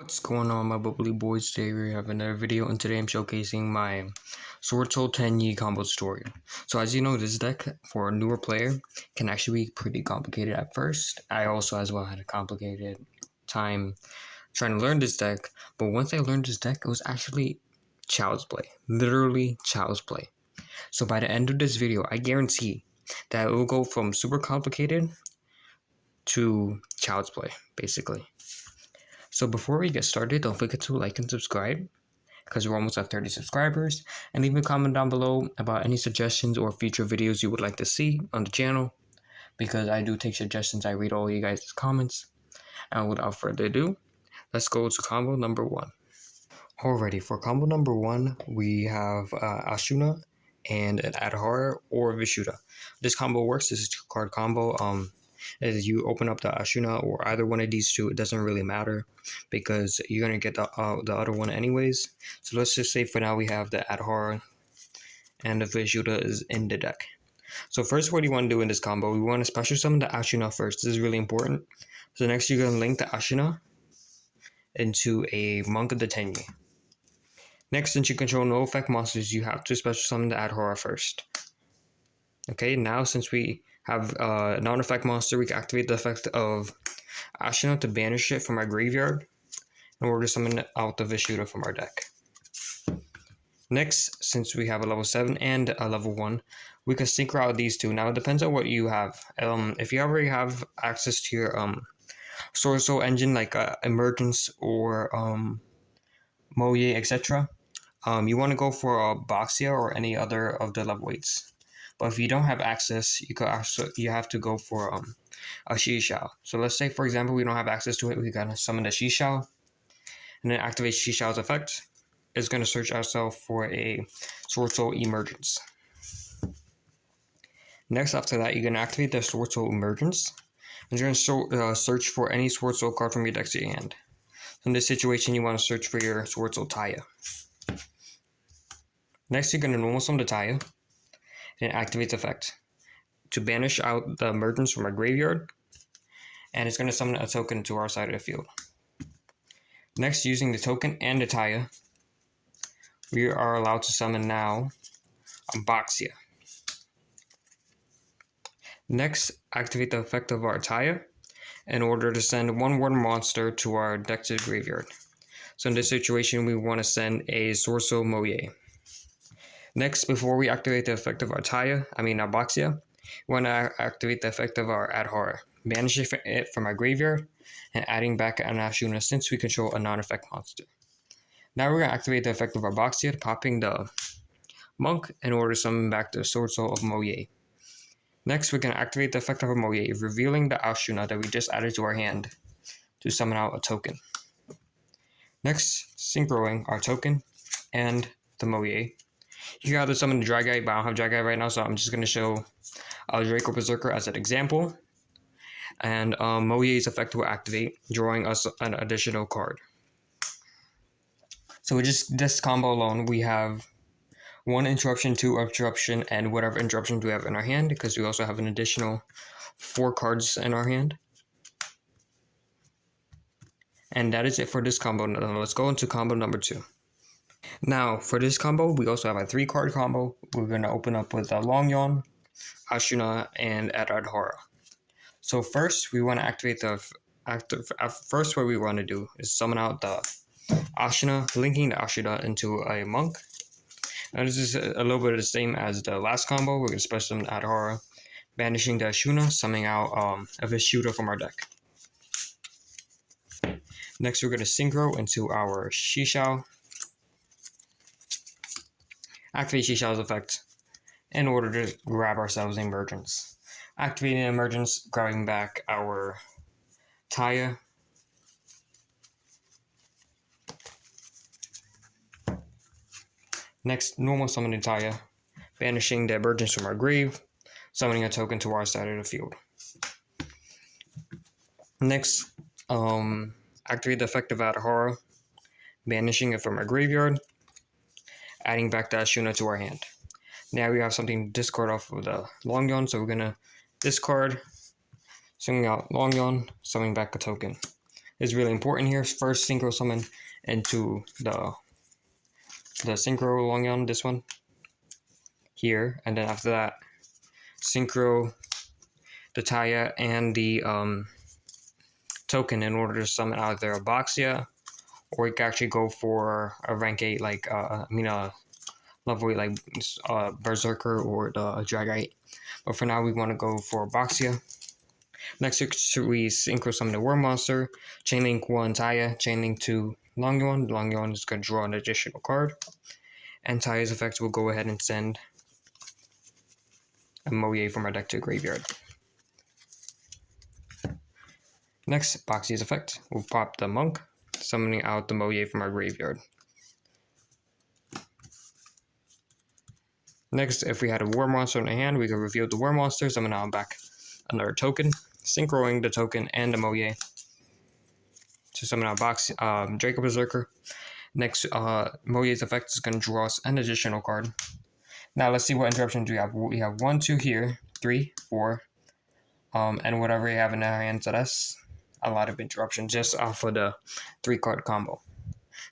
What's going on, my bubbly boys? Today we have another video, and today I'm showcasing my Swordsoul 10 Yi combo story. So as you know, this deck for a newer player can actually be pretty complicated at first. I also as well had a complicated time trying to learn this deck, but once I learned this deck, it was actually child's play, literally child's play. So by the end of this video, I guarantee that it will go from super complicated to child's play, basically. So before we get started, don't forget to like and subscribe, because we're almost at 30 subscribers, and leave a comment down below about any suggestions or future videos you would like to see on the channel, because I do take suggestions. I read all you guys' comments. And without further ado, let's go to combo number 1. Alrighty, for combo number 1, we have Ashuna and an Adhara or Vishuddha. This combo works. This is a 2-card combo. As you open up the Ashuna or either one of these two, it doesn't really matter because you're gonna get the other one anyways. So let's just say for now we have the Adhara and the Vishuddha is in the deck. So first, what do you want to do in this combo? We want to special summon the Ashuna first. This is really important. So next, you're gonna link the Ashuna into a Monk of the 10 Yi. Next, since you control no effect monsters, you have to special summon the Adhara first. Okay, now since we have a non-effect monster, we can activate the effect of Ashuna to banish it from our graveyard in order to summon out the Vishuddha from our deck. Next, since we have a level 7 and a level 1, we can synchro out these two. Now it depends on what you have. If you already have access to your Swordsoul engine like Emergence or Moye, etc., you want to go for a Boxia or any other of the level 8s. But if you don't have access, you have to go for a Shishao. So let's say, for example, we don't have access to it. We gotta summon the Shishao, and then activate Shishao's effect. It's gonna search ourselves for a Swordsoul Emergence. Next, after that, you're gonna activate the Swordsoul Emergence, and you're gonna search for any Swordsoul card from your deck to your hand. So in this situation, you want to search for your Swordsoul Taya. Next, you're gonna normal summon the Taya. And activates effect to banish out the emergence from our graveyard, and it's going to summon a token to our side of the field. Next, using the token and the Taya, we are allowed to summon now a Boxia. Next, activate the effect of our Taya in order to send one water monster to our deck to the graveyard. So in this situation, we want to send a Swordsoul Moye. Next, before we activate the effect of our Boxia, we want to activate the effect of our Adhara, banishing it from our graveyard and adding back an Ashuna since we control a non-effect monster. Now we're going to activate the effect of our Boxia, popping the Monk in order to summon back the Swordsoul of Moye. Next, we're going to activate the effect of our Moye, revealing the Ashuna that we just added to our hand to summon out a token. Next, synchroing our token and the Moye. You can either summon the Dragai, but I don't have Dragai right now, so I'm just going to show Draco Berserker as an example. And Moye's effect will activate, drawing us an additional card. So with just this combo alone, we have 1 interruption, 2 interruption, and whatever interruptions we have in our hand, because we also have an additional 4 cards in our hand. And that is it for this combo. Now let's go into combo number 2. Now, for this combo, we also have a 3-card combo. We're going to open up with a Longyon, Ashuna, and Adhara. So first, we want to activate first what we want to do is summon out the Ashuna, linking the Ashuna into a Monk. Now this is a little bit the same as the last combo. We're going to special summon Adhara, banishing the Ashuna, summoning out a Vishuddha from our deck. Next, we're going to synchro into our Shishao. Activate Shishao's effect in order to grab ourselves Emergence. Activating Emergence, grabbing back our Taya. Next, normal summoning Taya, banishing the Emergence from our grave, summoning a token to our side of the field. Next, activate the effect of Adhara, banishing it from our graveyard, adding back the Ashuna to our hand. Now we have something to discard off of the Longyon, so we're going to discard, sending out Longyon, summoning back a token. is really important here. First, synchro summon into the synchro Longyon, this one here, and then after that, synchro the Taya and the token in order to summon either a Boxia, or you can actually go for a rank 8 like level 8 like Berserker or the Dragite. But for now we want to go for Boxia. Next we synchro summon the Worm Monster, Chainlink 1 Taya, Chainlink 2 Longyon. Longyon is going to draw an additional card. And Taya's effect will go ahead and send a Moye from our deck to graveyard. Next, Boxy's effect will pop the Monk, summoning out the Moye from our graveyard. Next, if we had a War Monster in the hand, we could reveal the War Monster, summon out back another token, synchroing the token and the Moye to summon out Draco Berserker. Next, Moye's effect is going to draw us an additional card. Now let's see what interruptions we have. We have 1, 2 here, 3, 4, and whatever we have in our hand. So that's a lot of interruptions just off of the 3-card combo.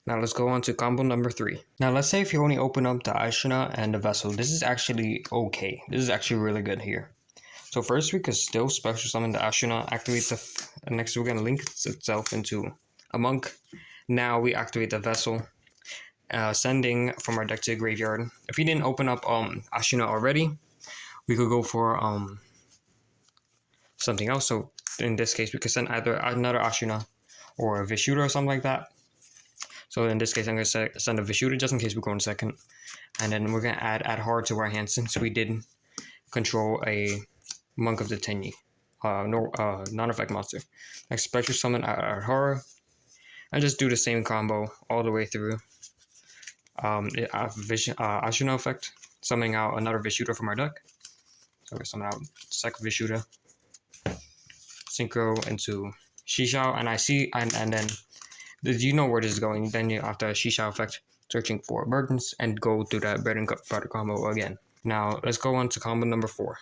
Now let's go on to combo number 3. Now let's say if you only open up the Ashina and the Vessel, this is actually okay. This is actually really good here. So first we could still special summon the Ashina, activate the, and next we're going to link itself into a Monk. Now we activate the Vessel, sending from our deck to the graveyard. If you didn't open up Ashina already, we could go for something else. So in this case, we could send either another Ashina or a Vishuda or something like that. So in this case, I'm going to send a Vishuda just in case we go in second. And then we're going to add hard to our hand since we did control a Monk of the Tenyi, non-effect monster. Next, special summon Horror, and just do the same combo all the way through. Ashina effect, summoning out another Vishuda from our deck. So we summon out second Vishuda, synchro into Shishao, and I see, and then you know where this is going. Then you after Shishao effect, searching for burdens and go through that bread and butter combo again. Now let's go on to combo number 4.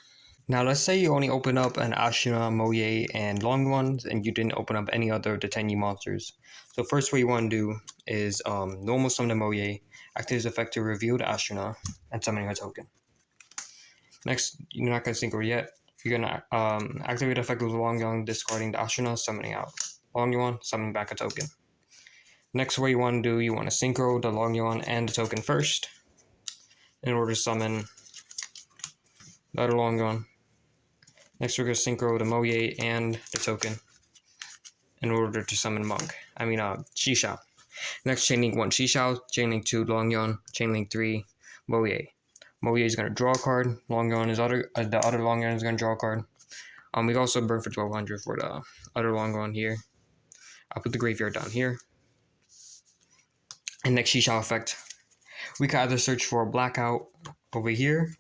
Now let's say you only open up an Ashina, Moye, and Long Ones, and you didn't open up any other of the Tenyi monsters. So first what you want to do is normal summon the Moye, activate his effect to reveal the Ashina, and summoning a token. Next, you're not going to synchro yet. You're going to activate the effect with Longyong, discarding the Ashina, summoning out Longyuan, summoning back a token. Next, what you want to do, you want to synchro the Longyuan and the token first in order to summon the other Longyuan. Next, we're going to synchro the Moye and the token in order to summon Shishao. Next, Chainlink 1 Shishao, Chainlink 2 Longyon, Chainlink 3 Moye. Moye is going to draw a card. Longyon is the other Longyon is going to draw a card. We also burn for 1200 for the other Longyon here. I'll put the graveyard down here. And next Shishao effect, we can either search for a blackout over here,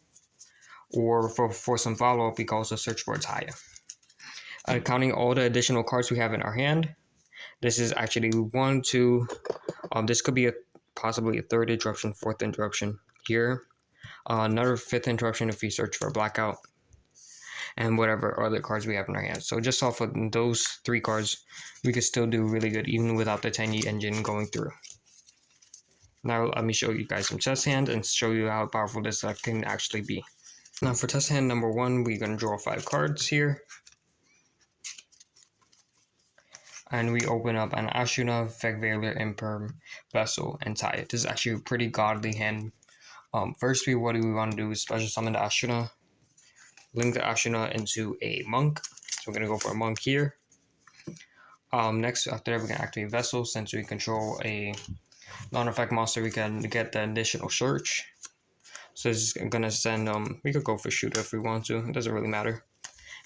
or for some follow-up, we can also search for a Taya. Counting all the additional cards we have in our hand, this is actually 1, 2, this could be possibly a 3rd interruption, 4th interruption here. Another 5th interruption if we search for a blackout, and whatever other cards we have in our hands. So just off of those 3 cards, we could still do really good even without the Tenyi engine going through. Now let me show you guys some test hands and show you how powerful this deck can actually be. Now for test hand number 1, we're going to draw 5 cards here. And we open up an Ashuna, Vegveiler, Imperm, Vessel, and Taya. This is actually a pretty godly hand. First, what we want to do is special summon the Ashuna, link the Ashuna into a Monk. So we're going to go for a Monk here. Next, after that, we're going to activate Vessel. Since we control a non-effect monster, we can get the additional search. So this is going to send, we could go for Shooter if we want to. It doesn't really matter.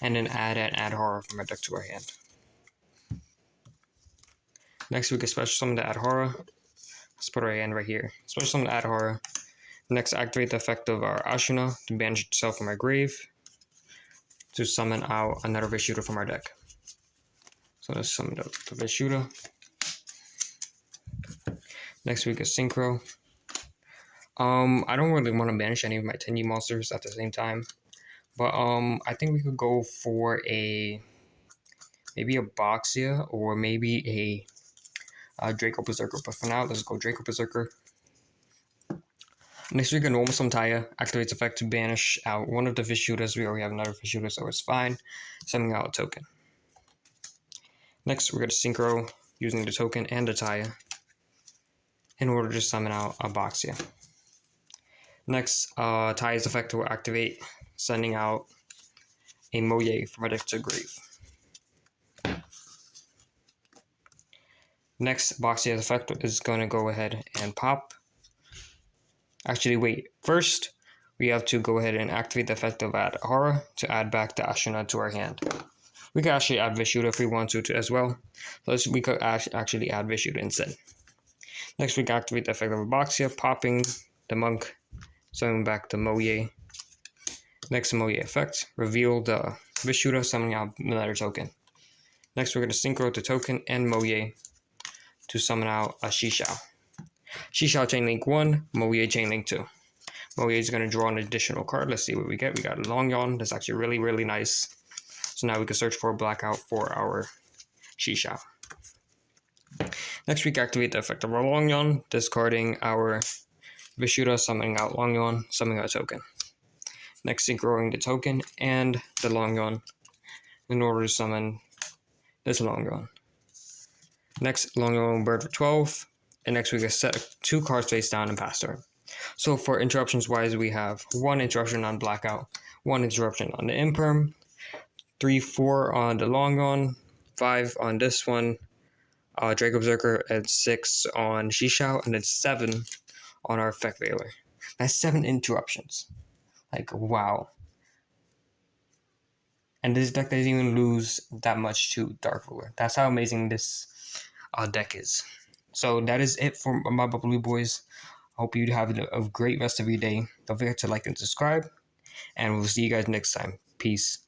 And then add horror from our deck to our hand. Next, we can special summon the Adhara. Let's put our hand right here. Special summon the Adhara. Next, activate the effect of our Ashuna to banish itself from our grave to summon out another Vishuda from our deck. So let's summon the Vishuda. Next, we can synchro. I don't really want to banish any of my Tenyi monsters at the same time, but I think we could go for maybe maybe a Boxia or maybe a Draco Berserker. But for now, let's go Draco Berserker. Next, we can normal summon Taya. Activates effect to banish out one of the fish shooters. We already have another fish shooter, so it's fine. Sending out a token. Next, we're going to synchro using the token and the Taya in order to summon out a Boxia. Next, Taya's effect will activate, sending out a Moye from a deck to grave. Next, Boxia's effect is going to go ahead and pop. Actually, wait. First, we have to go ahead and activate the effect of add Aura to add back the Astronaut to our hand. We could actually add Vishuda if we want to as well. So we could actually add Vishuda instead. Next, we can activate the effect of Boxia, popping the Monk, summoning back the Moye. Next, Moye effect, reveal the Vishuda, summoning out another token. Next, we're going to synchro the token and Moye to summon out a Shishao. Shishao Chain Link 1, Moye Chain Link 2. Moye is going to draw an additional card. Let's see what we get. We got a Long Yawn. That's actually really, really nice. So now we can search for a blackout for our Shishao. Next, we can activate the effect of our Long Yawn, discarding our Vishuda, summoning out Long Yawn, summoning out a token. Next, synchroing the token and the Long Yawn in order to summon this Long Yawn. Next, Long Yawn Bird for 12. And next, we can set 2 cards face down and pass turn. So for interruptions wise, we have 1 interruption on Blackout, 1 interruption on the Imperm, 3, 4 on the Long Yawn, 5 on this one, Draco Berserker, and 6 on Shishao, and then 7 on our Effect Veiler. That's 7 interruptions. Like, wow. And this deck doesn't even lose that much to Dark Ruler. That's how amazing this deck is. So that is it for my Bubbly Boys. I hope you have a great rest of your day. Don't forget to like and subscribe. And we'll see you guys next time. Peace.